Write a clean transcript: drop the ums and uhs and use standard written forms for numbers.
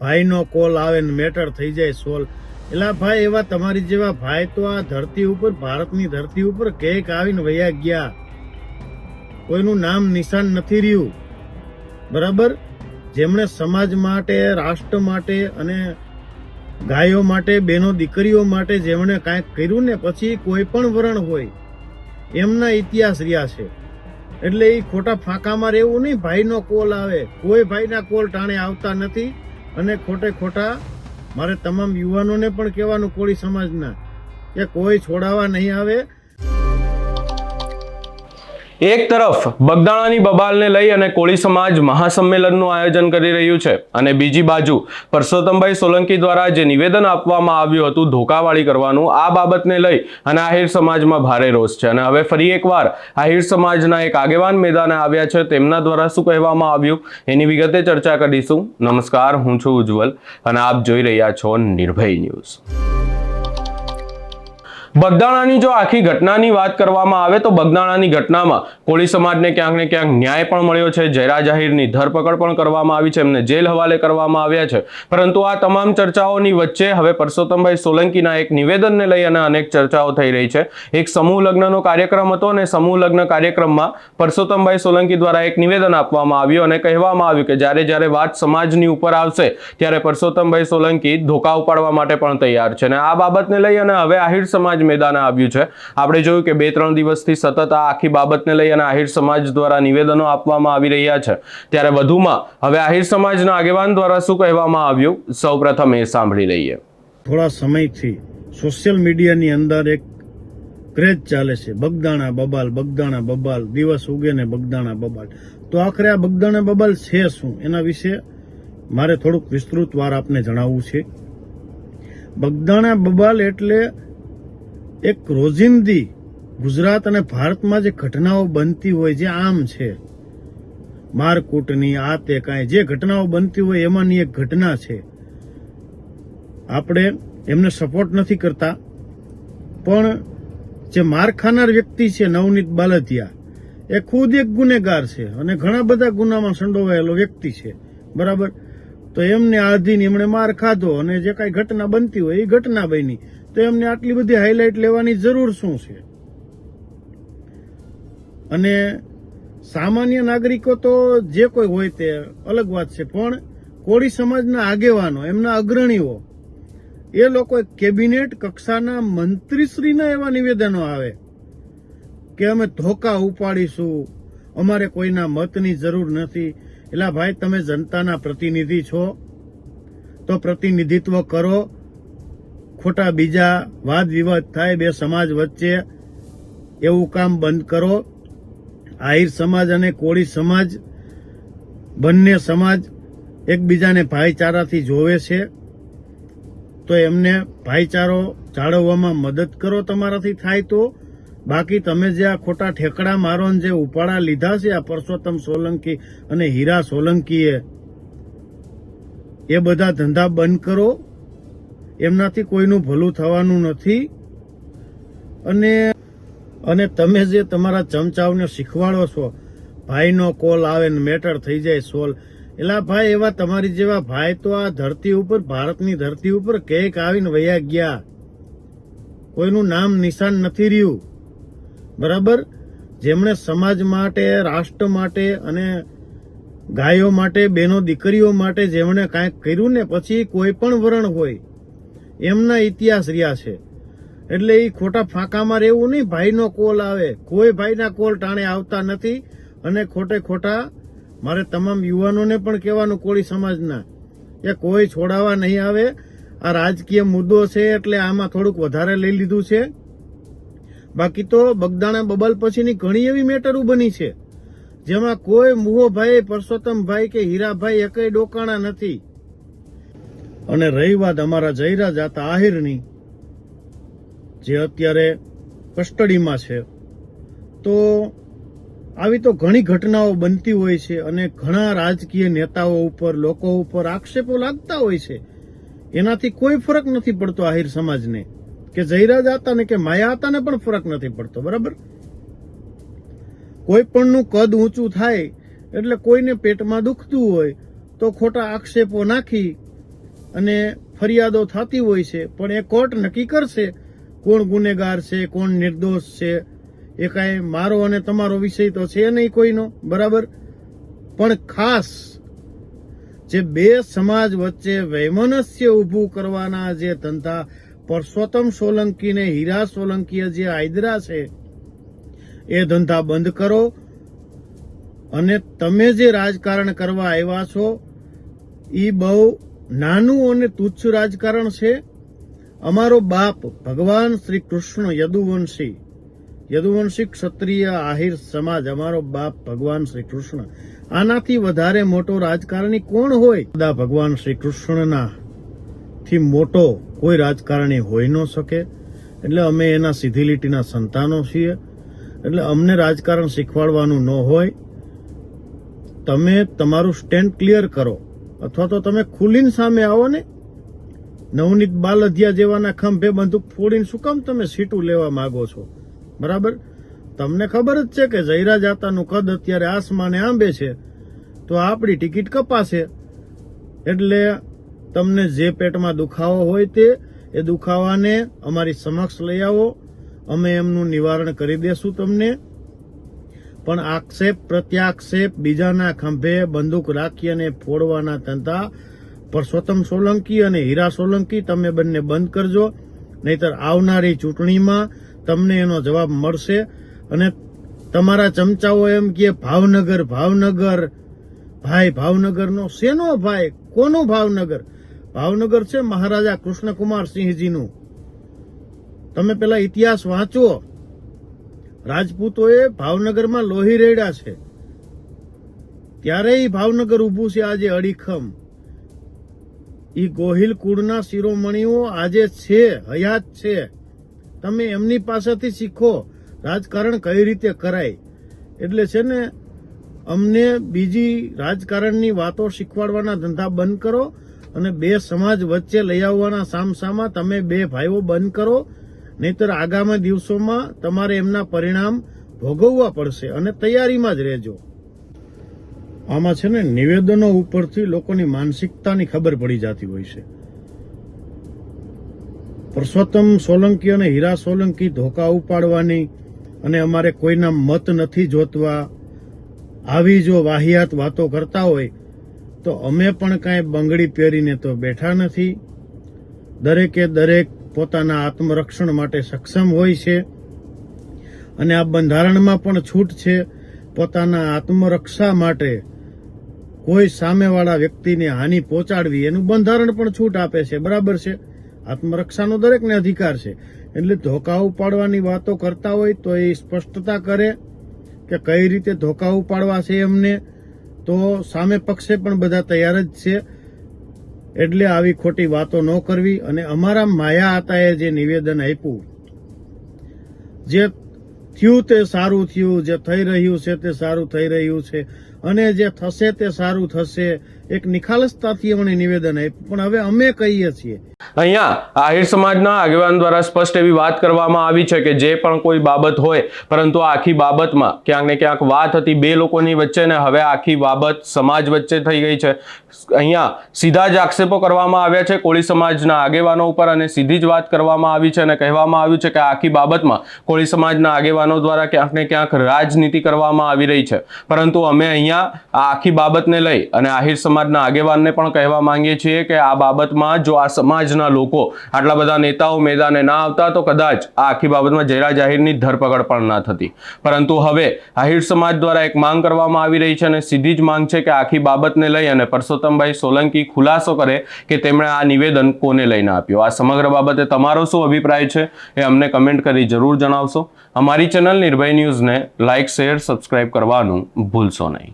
ભાઈનો કોલ આવે ને મેટર થઈ જાય સોલ્વ. એલા ભાઈ, એવા તમારી જેવા ભાઈ તો આ ધરતી ઉપર, ભારતની ધરતી ઉપર કેક આવીને વયા ગયા. કોઈનું નામ નિશાન નથી રહ્યું. બરાબર? જેમણે સમાજ માટે, રાષ્ટ્ર માટે અને ગાયો માટે, બેનો દીકરીઓ માટે જેમણે કાંઈક કર્યું ને, પછી કોઈ પણ વરણ હોય એમના ઇતિહાસ રહ્યા છે. એટલે એ ખોટા ફાંકામાં રહેવું નહીં. ભાઈનો કોલ આવે, કોઈ ભાઈના કોલ ટાણે આવતા નથી. અને ખોટે ખોટા મારે તમામ યુવાનોને પણ કહેવાનું, કોળી સમાજના, કે કોઈ છોડાવવા નહીં આવે. એક તરફ બગદાણાની બબાલને લઈ અને કોળી સમાજ મહાસંમેલનનું આયોજન કરી રહ્યું છે અને બીજી બાજુ પરસોત્તમભાઈ સોલંકી દ્વારા જે નિવેદન આપવામાં આવ્યું હતું ધોકાવાળી કરવાનું, આ બાબતને લઈ અને આહિર સમાજમાં ભારે રોષ છે. અને હવે ફરી એકવાર આહિર સમાજના એક આગેવાન મેદાને આવ્યા છે. તેમના દ્વારા શું કહેવામાં આવ્યું એની વિગતે ચર્ચા કરીશું. નમસ્કાર, હું છું ઉજ્જવલ અને આપ જોઈ રહ્યા છો નિર્ભય ન્યૂઝ. બગદાણાની જો આખી ઘટનાની વાત કરવામાં આવે તો બગદાણાની ઘટનામાં કોળી સમાજને ક્યાંક ને ક્યાંક ન્યાય પણ મળ્યો છે. જયરાજ આહિરની ધરપકડ પણ કરવામાં આવી છે, એમને જેલ હવાલે કરવામાં આવ્યા છે. પરંતુ આ તમામ ચર્ચાઓની વચ્ચે હવે પરસોત્તમભાઈ સોલંકીના એક નિવેદનને લઈ અને અનેક ચર્ચાઓ થઈ રહી છે. એક સમૂહ લગ્નનો કાર્યક્રમ હતો અને સમૂહ લગ્ન કાર્યક્રમમાં પરસોત્તમભાઈ સોલંકી દ્વારા એક નિવેદન આપવામાં આવ્યું અને કહેવામાં આવ્યું કે જ્યારે વાત સમાજની ઉપર આવશે ત્યારે પરસોત્તમભાઈ સોલંકી ધોકા ઉપાડવા માટે પણ તૈયાર છે. અને આ બાબતને લઈ અને હવે આહિર સમાજ મેદાને આવ્યું છે. આપણે જોયું કે 2-3 દિવસથી સતત આ આખી બાબતને લઈ અને આહિર સમાજ દ્વારા નિવેદનો આપવામાં આવી રહ્યા છે. ત્યારે વધુમાં હવે આહિર સમાજના આગેવાન દ્વારા શું કહેવામાં આવ્યું, સૌપ્રથમ એ સાંભળી લઈએ. થોડા સમયથી સોશિયલ મીડિયાની અંદર એક ક્રેઝ ચાલે છે, બગદાણા બબાલ, બગદાણા બબાલ, દિવસ ઉગે ને બગદાણા બબાલ. તો આખરે આ બગદાણા બબાલ છે શું, એના વિશે મારે થોડુંક વિસ્તૃત વાર આપને જણાવવું છે. બગદાણા બબાલ એટલે એક રોજિંદી ગુજરાત અને ભારતમાં જે ઘટનાઓ બનતી હોય, જે આમ છે, મારકૂટની, આ તે કાંઈ જે ઘટનાઓ બનતી હોય એમાંની એક ઘટના છે. આપણે એમને સપોર્ટ નથી કરતા, પણ જે માર ખાનાર વ્યક્તિ છે નવનીત બાલદિયા, એ ખુદ એક ગુનેગાર છે અને ઘણા બધા ગુનામાં સંડોવાયેલો વ્યક્તિ છે. બરાબર? તો એમને આધીન એમણે માર ખાધો અને જે કાંઈ ઘટના બનતી હોય એ ઘટના બની, તો એમને આટલી બધી હાઇલાઇટ લેવાની જરૂર શું છે? અને સામાન્ય નાગરિકો તો જે કોઈ હોય તે અલગ વાત છે, પણ કોળી સમાજના આગેવાનો, એમના અગ્રણીઓ, એ લોકો કેબિનેટ કક્ષાના મંત્રીશ્રીના એવા નિવેદનો આવે કે અમે ધોકા ઉપાડીશું, અમારે કોઈના મતની જરૂર નથી. એટલે ભાઈ, તમે જનતાના પ્રતિનિધિ છો તો પ્રતિનિધિત્વ કરો. ખોટા બીજા વાદ વિવાદ થાય બે સમાજ વચ્ચે, એવું કામ બંધ કરો. આહિર સમાજ અને કોળી સમાજ બંને સમાજ એકબીજાને ભાઈચારાથી જોવે છે, તો એમને ભાઈચારો જાળવવામાં મદદ કરો તમારાથી થાય તો. બાકી તમે જે આ ખોટા ઠેકડા મારો જે ઉપાડા લીધા છે આ પરસોત્તમ સોલંકી અને હીરા સોલંકીએ, એ બધા ધંધા બંધ કરો. એમનાથી કોઈનું ભલું થવાનું નથી. અને તમે જે તમારા ચમચાઓને શીખવાડો છો, ભાઈનો કોલ આવે ને મેટર થઈ જાય સોલ્વ. એલા ભાઈ, એવા તમારી જેવા ભાઈ તો આ ધરતી ઉપર, ભારતની ધરતી ઉપર કેક આવીને વયા ગયા. કોઈનું નામ નિશાન નથી રહ્યું. બરાબર? જેમણે સમાજ માટે, રાષ્ટ્ર માટે અને ગાયો માટે, બેનો દીકરીઓ માટે જેમણે કાંઈક કર્યું ને, પછી કોઈ પણ વરણ હોય એમના ઇતિહાસ રહ્યા છે. એટલે એ ખોટા ફાંકામાં રહેવું નહીં. ભાઈનો કોલ આવે, કોઈ ભાઈના કોલ ટાણે આવતા નથી. અને ખોટે ખોટા મારે તમામ યુવાનોને પણ કહેવાનું, કોળી સમાજના, કે કોઈ છોડાવવા નહીં આવે. આ રાજકીય મુદ્દો છે એટલે આમાં થોડુંક વધારે લઈ લીધું છે. બાકી તો બગદાણા બબાલ પછીની ઘણી એવી મેટરો બની છે જેમાં કોઈ મુહોભાઈ, પરસોત્તમભાઈ કે હીરાભાઈ એકેય ડોકાણા નથી. અને રહી વાત અમારા જયરાજ આહિરની, જે અત્યારે કસ્ટડીમાં છે, તો આવી તો ઘણી ઘટનાઓ બનતી હોય છે અને ઘણા રાજકીય નેતાઓ ઉપર, લોકો ઉપર આક્ષેપો લાગતા હોય છે. એનાથી કોઈ ફરક નથી પડતો આહિર સમાજને, કે જયરાજ હતા ને કે માયા હતા ને પણ ફરક નથી પડતો. બરાબર? કોઈ પણનું કદ ઊંચું થાય એટલે કોઈને પેટમાં દુખતું હોય તો ખોટા આક્ષેપો નાખી અને ફરિયાદો થતી હોય છે, પણ એ કોર્ટ નક્કી કરશે કોણ ગુનેગાર છે, કોણ નિર્દોષ છે. એ કાંઈ મારો અને તમારો વિષય તો છે નહીં કોઈનો, બરાબર. પણ ખાસ જે બે સમાજ વચ્ચે વૈમનસ્ય ઊભું કરવાના જે ધંધા પરસોત્તમ સોલંકી ને હીરા સોલંકીએ જે આદરા છે, એ ધંધા બંધ કરો. અને તમે જે રાજકારણ કરવા આવ્યા છો એ બહુ નાનું અને તુચ્છ રાજકારણ છે. અમારો બાપ ભગવાન શ્રી કૃષ્ણ યદુવંશી ક્ષત્રિય આહિર સમાજ, અમારો બાપ ભગવાન શ્રી કૃષ્ણ, આનાથી વધારે મોટો રાજકારણી કોણ હોય? દાદા ભગવાન શ્રી કૃષ્ણના થી મોટો કોઈ રાજકારણી હોઈ ન શકે. એટલે અમે એના સીધી લીટીના સંતાનો છીએ. એટલે અમને રાજકારણ શીખવાડવાનું ન હોય. તમે તમારું સ્ટેન્ડ ક્લિયર કરો, અથવા તો તમે ખુલીને સામે આવો ને. નવનીત બાલધિયા જેવાના ખંભે બંદૂક ફોડીને શું કામ તમે સીટું લેવા માંગો છો? બરાબર. તમને ખબર જ છે કે જયરા જાતાનું કદ અત્યારે આસમાને આંબે છે, તો આપણી ટિકિટ કપાશે. એટલે તમને જે પેટમાં દુખાવો હોય તે એ દુખાવાને અમારી સમક્ષ લઈ આવો, અમે એમનું નિવારણ કરી દેશું તમને. પણ આક્ષેપ પ્રત્યાક્ષેપ, બીજાના ખંભે બંદૂક રાખી અને ફોડવાના ધંધા પરસોત્તમ સોલંકી અને હીરા સોલંકી તમે બંને બંધ કરજો, નહીતર આવનારી ચૂંટણીમાં તમને એનો જવાબ મળશે. અને તમારા ચમચાઓ એમ કે ભાવનગર, ભાઈ ભાવનગરનો શેનો ભાઈ? કોનું ભાવનગર? ભાવનગર છે મહારાજા કૃષ્ણકુમાર સિંહજીનું. તમે પેલા ઇતિહાસ વાંચો. રાજપૂતોએ ભાવનગરમાં લોહી રેડ્યા છે, ત્યારે ઈ ભાવનગર ઉભું છે આજે અડીખમ. ઈ ગોહિલ કુળના શિરોમણીઓ આજે છે, હયાત છે. તમે એમની પાસેથી શીખો રાજકારણ કઈ રીતે કરાય. એટલે છે ને, અમને બીજી રાજકારણની વાતો શીખવાડવાના ધંધા બંધ કરો અને બે સમાજ વચ્ચે લઈ આવવાના સામસામા તમે બે ભાઈઓ બંધ કરો, નહીતર આગામી દિવસોમાં તમારે એમના પરિણામ ભોગવવા પડશે. અને તૈયારીમાં જ રહેજો. આમાં છે ને, નિવેદનો ઉપરથી લોકોની માનસિકતાની ખબર પડી જતી હોય છે. પરસોત્તમ સોલંકી અને હીરા સોલંકી ધોકા ઉપાડવાની અને અમારે કોઈના મત નથી જોતવા, આવી જો વાહિયાત વાતો કરતા હોય તો અમે પણ કાંઈ બંગડી પહેરીને તો બેઠા નથી. દરેકે દરેક પોતાના આત્મરક્ષણ માટે સક્ષમ હોય છે, અને આ બંધારણમાં પણ છૂટ છે. પોતાના આત્મરક્ષા માટે કોઈ સામેવાળા વ્યક્તિને હાનિ પહોંચાડવી, એનું બંધારણ પણ છૂટ આપે છે, બરાબર છે. આત્મરક્ષાનો દરેકને અધિકાર છે. એટલે ધોકા ઉપાડવાની વાતો કરતા હોય તો એ સ્પષ્ટતા કરે કે કઈ રીતે ધોકા ઉપાડવા છે એમને. તો સામે પક્ષે પણ બધા તૈયાર જ છે. એટલે આવી ખોટી વાતો ન કરવી. અને અમારા માયા આતાએ જે નિવેદન આપ્યું, જે થયું તે સારું થયું, જે થઈ રહ્યું છે તે સારું થઈ રહ્યું છે, અને જે થશે તે સારું થશે, એક નિખાલસતાથી એમણે નિવેદન આપ્યું. પણ હવે અમે કહીએ છીએ, અહીંયા આહિર સમાજના આગેવાન દ્વારા સ્પષ્ટ એવી વાત કરવામાં આવી છે કે જે પણ કોઈ બાબત હોય, પરંતુ આ આખી બાબતમાં ક્યાંક ને ક્યાંક વાત હતી બે લોકોની વચ્ચે, ને હવે આખી બાબત સમાજ વચ્ચે થઈ ગઈ છે. અહીંયા સીધા જ આક્ષેપો કરવામાં આવ્યા છે કોળી સમાજના આગેવાનો ઉપર, અને સીધી જ વાત કરવામાં આવી છે અને કહેવામાં આવ્યું છે કે આ આખી બાબતમાં કોળી સમાજના આગેવાનો દ્વારા ક્યાંક ને ક્યાંક રાજનીતિ કરવામાં આવી રહી છે. પરંતુ અમે અહીંયા આ આખી બાબતને લઈ અને આહિર સમાજના આગેવાનને પણ કહેવા માંગીએ છીએ કે આ બાબતમાં જો આ સમાજના લોકો આટલા બધા નેતાઓ મેદાને ના આવતા તો કદાચ આ આખી બાબતમાં જયરા જાહીરની ધરપકડ પણ ના થતી. પરંતુ હવે આહિર સમાજ દ્વારા એક માંગ કરવામાં આવી રહી છે, અને સીધી જ માંગ છે કે આખી બાબતને લઈ અને પરસોત્તમભાઈ સોલંકી ખુલાસો કરે કે તેમણે આ નિવેદન કોને લઈને આપ્યું. આ સમગ્ર બાબતે તમારો શું અભિપ્રાય છે એ અમને કમેન્ટ કરી જરૂર જણાવશો. અમારી ચેનલ નિર્ભય ન્યૂઝને લાઇક, શેર, સબસ્ક્રાઇબ કરવાનું ભૂલશો નહીં.